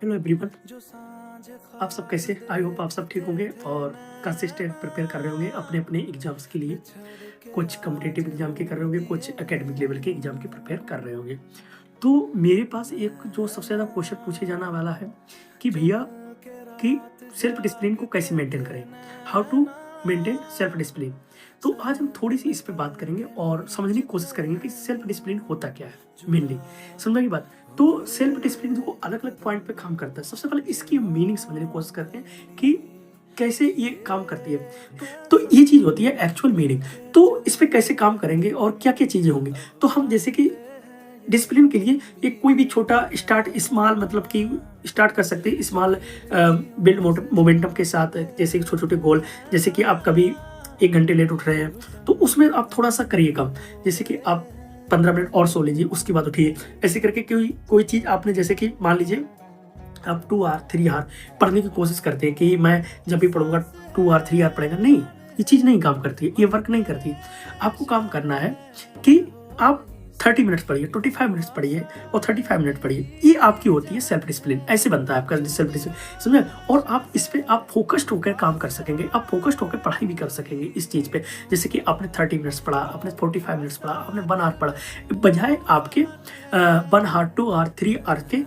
Hello everyone. आप सब कैसे? आई होप आप सब ठीक होंगे और कंसिस्टेंट प्रिपेयर कर रहे होंगे अपने अपने एग्जाम्स के लिए। कुछ कॉम्पिटिटिव एग्जाम के कर रहे होंगे, कुछ एकेडमिक लेवल के एग्जाम की प्रिपेयर कर रहे होंगे। तो मेरे पास एक जो सबसे ज़्यादा क्वेश्चन पूछे जाने वाला है कि भैया कि सेल्फ डिसिप्लिन को कैसे मेंटेन करें, how to maintain self discipline. तो आज हम थोड़ी सी इस पे बात करेंगे और समझने की कोशिश करेंगे कि सेल्फ डिसिप्लिन होता क्या है मेनली। समझने की बात, तो सेल्फ डिसिप्लिन को अलग अलग पॉइंट पे काम करता है। सबसे पहले इसकी मीनिंग समझने की कोशिश करते हैं कि कैसे ये काम करती है। तो ये चीज होती है एक्चुअल मीनिंग। तो इस पे कैसे काम करेंगे और क्या क्या चीजें होंगी। तो हम जैसे कि डिसिप्लिन के लिए एक कोई भी छोटा स्टार्ट स्मॉल मतलब कि स्टार्ट कर सकते हैं स्मॉल बिल्ड मोमेंटम के साथ। जैसे कि छोटे छोटे गोल, जैसे कि आप कभी 1 घंटे लेट उठ रहे हैं तो उसमें आप थोड़ा सा करिए कम। जैसे कि आप 15 मिनट और सो लीजिए, उसके बाद उठिए। ऐसे करके कोई कोई चीज़ आपने, जैसे कि मान लीजिए आप 2 आवर 3 आवर पढ़ने की कोशिश करते हैं कि मैं जब भी पढ़ूंगा 2 आवर 3 आवर पढ़ेगा, नहीं, ये चीज़ नहीं काम करती है, ये वर्क नहीं करती। आपको काम करना है कि आप 30 मिनट्स पढ़िए, 25 मिनट्स पढ़िए और 35 मिनट पढ़िए। ये आपकी होती है सेल्फ डिसिप्लिन। ऐसे बनता है आपका सेल्फ डिसिप्लिन, समझे। और आप इस पे आप फोकस्ड होकर काम कर सकेंगे, आप फोकस्ड होकर पढ़ाई भी कर सकेंगे इस चीज़ पे। जैसे कि आपने 30 मिनट्स पढ़ा, आपने 45 मिनट्स पढ़ा, आपने 1 आवर पढ़ा, बजाय आपके 1 आवर 2 आवर 3 आवर के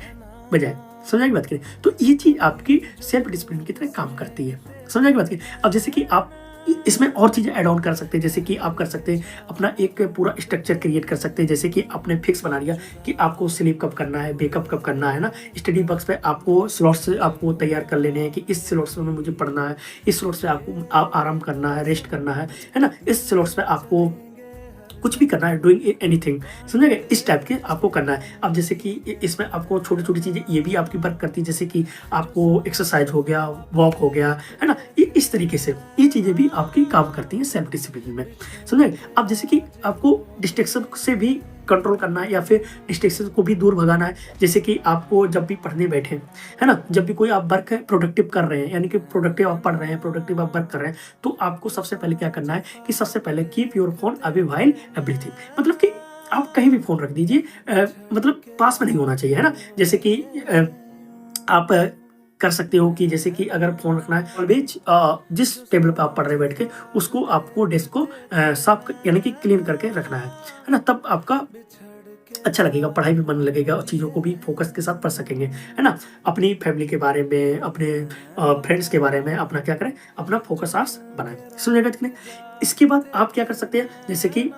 बजाय। समझा की बात करें, तो ये चीज़ आपकी सेल्फ डिसिप्लिन की तरह काम करती है। समझा की बात करें। अब जैसे कि आप इसमें और चीज़ें ऐड ऑन कर सकते हैं। जैसे कि आप कर सकते हैं अपना एक पूरा स्ट्रक्चर क्रिएट कर सकते हैं। जैसे कि आपने फिक्स बना लिया कि आपको स्लीप कब करना है, वेकअप कब करना है ना। स्टडी बॉक्स पे आपको स्लॉट्स आपको तैयार कर लेने हैं कि इस स्लॉट्स में मुझे पढ़ना है, इस स्लॉट्स पे आपको आराम करना है, रेस्ट करना है ना। इस स्लॉट्स पे आपको कुछ भी करना है, डूइंग एनीथिंग, समझे, इस टाइप के आपको करना है। अब जैसे कि इसमें आपको छोटी छोटी चीज़ें ये भी आपकी वर्क करती है। जैसे कि आपको एक्सरसाइज हो गया, वॉक हो गया, है ना। ये इस तरीके से ये चीज़ें भी आपकी काम करती हैं सेल्फ डिसिप्लिन में, समझे। अब जैसे कि आपको डिस्ट्रैक्शन से भी कंट्रोल करना है या फिर डिस्ट्रैक्शन को भी दूर भगाना है। जैसे कि आपको जब भी पढ़ने बैठे, है ना, जब भी कोई आप वर्क प्रोडक्टिव कर रहे हैं, यानी कि प्रोडक्टिव आप पढ़ रहे हैं, प्रोडक्टिव आप वर्क कर रहे हैं, तो आपको सबसे पहले क्या करना है कि सबसे पहले keep your phone away while everything. मतलब कि आप कहीं भी फोन रख दीजिए, मतलब पास में नहीं होना चाहिए, है ना। जैसे कि आप कर सकते हो कि जैसे कि अगर फोन रखना है, ऑलवेज जिस टेबल पे आप पढ़ रहे हैं बैठ के, उसको आपको डेस्क को साफ यानी कि क्लीन करके रखना है ना। तब आपका अच्छा लगेगा, पढ़ाई में मन लगेगा और चीज़ों को भी फोकस के साथ पढ़ सकेंगे, है ना। अपनी फैमिली के बारे में, अपने फ्रेंड्स के बारे में अपना क्या करें, अपना फोकस आवर्स बनाएं, समझेगा कि नहीं। इसके बाद आप क्या कर सकते हैं, जैसे कि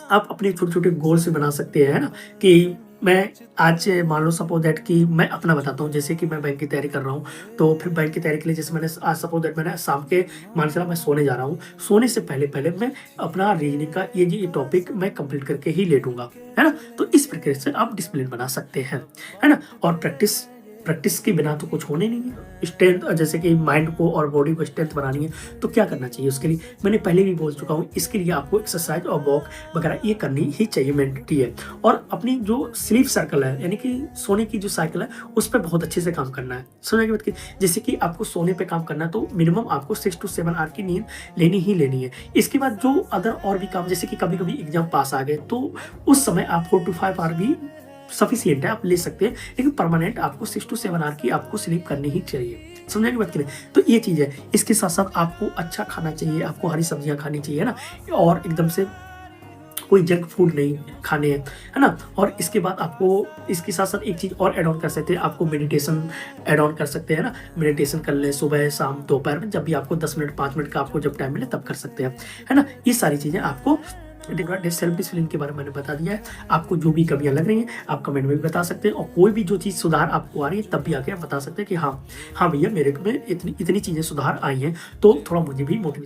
आप अपने छोटे छोटे गोल से बना सकते हैं, है ना। कि मैं आज मान लो सपोज दैट कि मैं अपना बताता हूँ। जैसे कि मैं बैंक की तैयारी कर रहा हूँ, तो फिर बैंक की तैयारी के लिए जैसे मैंने आज सपोज दैट मैंने शाम के मान चला मैं सोने जा रहा हूँ, सोने से पहले पहले मैं अपना रीजनिंग का ये टॉपिक मैं कंप्लीट करके ही लेटूंगा, है ना। तो इस प्रकार से आप डिसिप्लिन बना सकते हैं, है ना। और प्रैक्टिस प्रैक्टिस के बिना तो कुछ होने नहीं है। स्ट्रेंथ, जैसे कि माइंड को और बॉडी को स्ट्रेंथ बनानी है तो क्या करना चाहिए उसके लिए, मैंने पहले भी बोल चुका हूँ। इसके लिए आपको एक्सरसाइज और वॉक वगैरह ये करनी ही चाहिए, मैंडेटरी है। और अपनी जो स्लीप सर्कल है, यानी कि सोने की जो साइकिल है, उस पर बहुत अच्छे से काम करना है, समझने की बात की। जैसे कि आपको सोने पे काम करना है तो मिनिमम आपको 6 to 7 आवर की नींद लेनी ही लेनी है। इसके बाद जो अदर और भी काम, जैसे कि कभी कभी एग्जाम पास आ गए तो उस समय आप 4 to 5 आवर भी सफिशियंट है, आप ले सकते हैं। लेकिन परमानेंट आपको 6 to 7 आवर की आपको स्लीप करनी ही चाहिए, समझने की बात करें तो ये चीज़ है। इसके साथ साथ आपको अच्छा खाना चाहिए, आपको हरी सब्जियां खानी चाहिए, है ना। और एकदम से कोई जंक फूड नहीं खाने हैं, है ना। और इसके बाद आपको इसके साथ साथ एक चीज़ और ऐड ऑन कर सकते हैं, आपको मेडिटेशन ऐड ऑन कर सकते हैं ना। मेडिटेशन कर लें सुबह शाम दोपहर में, जब भी आपको 10 मिनट 5 मिनट का आपको जब टाइम मिले तब कर सकते हैं, है ना। ये सारी चीज़ें आपको सेल्फ डिसिप्लिन के बारे में मैंने बता दिया है। आपको जो भी कमियां लग रही हैं आप कमेंट में भी बता सकते हैं, और कोई भी जो चीज़ सुधार आपको आ रही है तब भी आके आप बता सकते हैं कि हाँ हाँ भैया मेरे में इतनी इतनी चीज़ें सुधार आई हैं, तो थोड़ा मुझे भी मोटिवेशन